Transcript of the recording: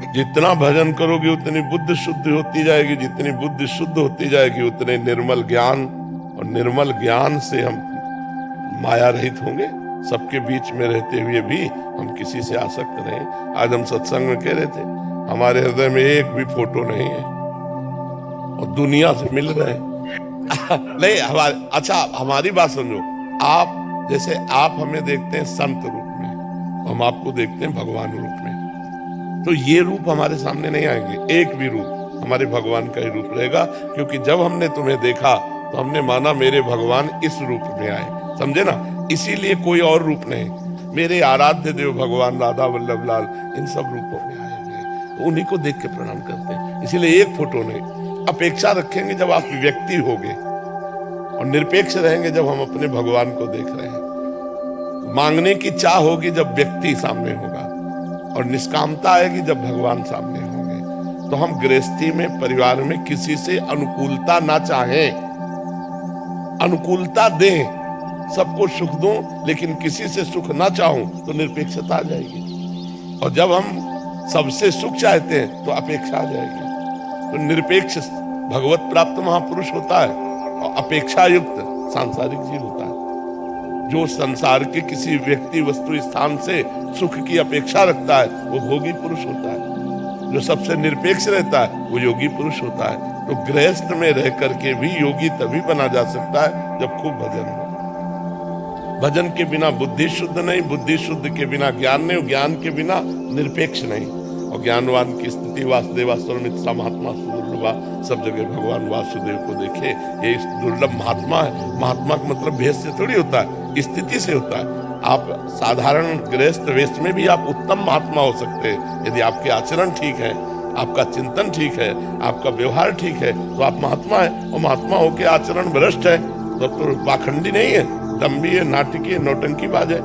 जितना भजन करोगे उतनी बुद्धि शुद्ध होती जाएगी, जितनी बुद्धि शुद्ध होती जाएगी उतने निर्मल ज्ञान, और निर्मल ज्ञान से हम माया रहित होंगे। सबके बीच में रहते हुए भी हम किसी से आसक्त नहीं। आज हम सत्संग में कह रहे थे हमारे हृदय में एक भी फोटो नहीं है और दुनिया से मिल रहे हैं। नहीं अच्छा हमारी बात समझो, आप जैसे आप हमें देखते हैं संत रूप में, हम आपको देखते हैं भगवान रूप में, तो ये रूप हमारे सामने नहीं आएंगे। एक भी रूप हमारे भगवान का ही रूप रहेगा, क्योंकि जब हमने तुम्हें देखा तो हमने माना मेरे भगवान इस रूप में आए, समझे ना। इसीलिए कोई और रूप नहीं, मेरे आराध्य देव भगवान राधा वल्लभ लाल इन सब रूपों में आए हुए, तो उन्हीं को देख के प्रणाम करते हैं। इसीलिए एक फोटो नहीं। अपेक्षा रखेंगे जब आप व्यक्ति होगे, और निरपेक्ष रहेंगे जब हम अपने भगवान को देख रहे हैं। मांगने की चाह होगी जब व्यक्ति सामने होगा, और निष्कामता आएगी जब भगवान सामने होंगे। तो हम गृहस्थी में, परिवार में किसी से अनुकूलता ना चाहें, अनुकूलता दें, सबको सुख दूं, लेकिन किसी से सुख ना चाहूं तो निरपेक्षता आ जाएगी। और जब हम सबसे सुख चाहते हैं तो अपेक्षा आ जाएगी। तो निरपेक्ष भगवत प्राप्त महापुरुष होता है, और अपेक्षा युक्त सांसारिक जीव होता है। जो संसार के किसी व्यक्ति, वस्तु, स्थान से सुख की अपेक्षा रखता है वो भोगी पुरुष होता है। जो सबसे निरपेक्ष रहता है वो योगी पुरुष होता है। तो गृहस्थ में रह करके भी योगी तभी बना जा सकता है जब खूब भजन हो। भजन के बिना बुद्धि शुद्ध नहीं, बुद्धि शुद्ध के बिना ज्ञान नहीं, ज्ञान के बिना निरपेक्ष नहीं। और ज्ञानवान की स्थिति वासुदेवा सर्वमित सा महात्मा सुदुर्लभा, सब जगह भगवान वासुदेव को देखे, ये दुर्लभ महात्मा है। महात्मा का मतलब भेष से थोड़ी होता है, स्थिति से होता है। आप साधारण गृहस्थ वेश में भी आप उत्तम महात्मा हो सकते हैं यदि आपके आचरण ठीक है, आपका चिंतन ठीक है, आपका व्यवहार ठीक है, तो आप महात्मा है। और महात्मा होके आचरण भ्रष्ट है तो पाखंडी नहीं है, दम्भी है, नाटकी है, नौटंकी बाज है।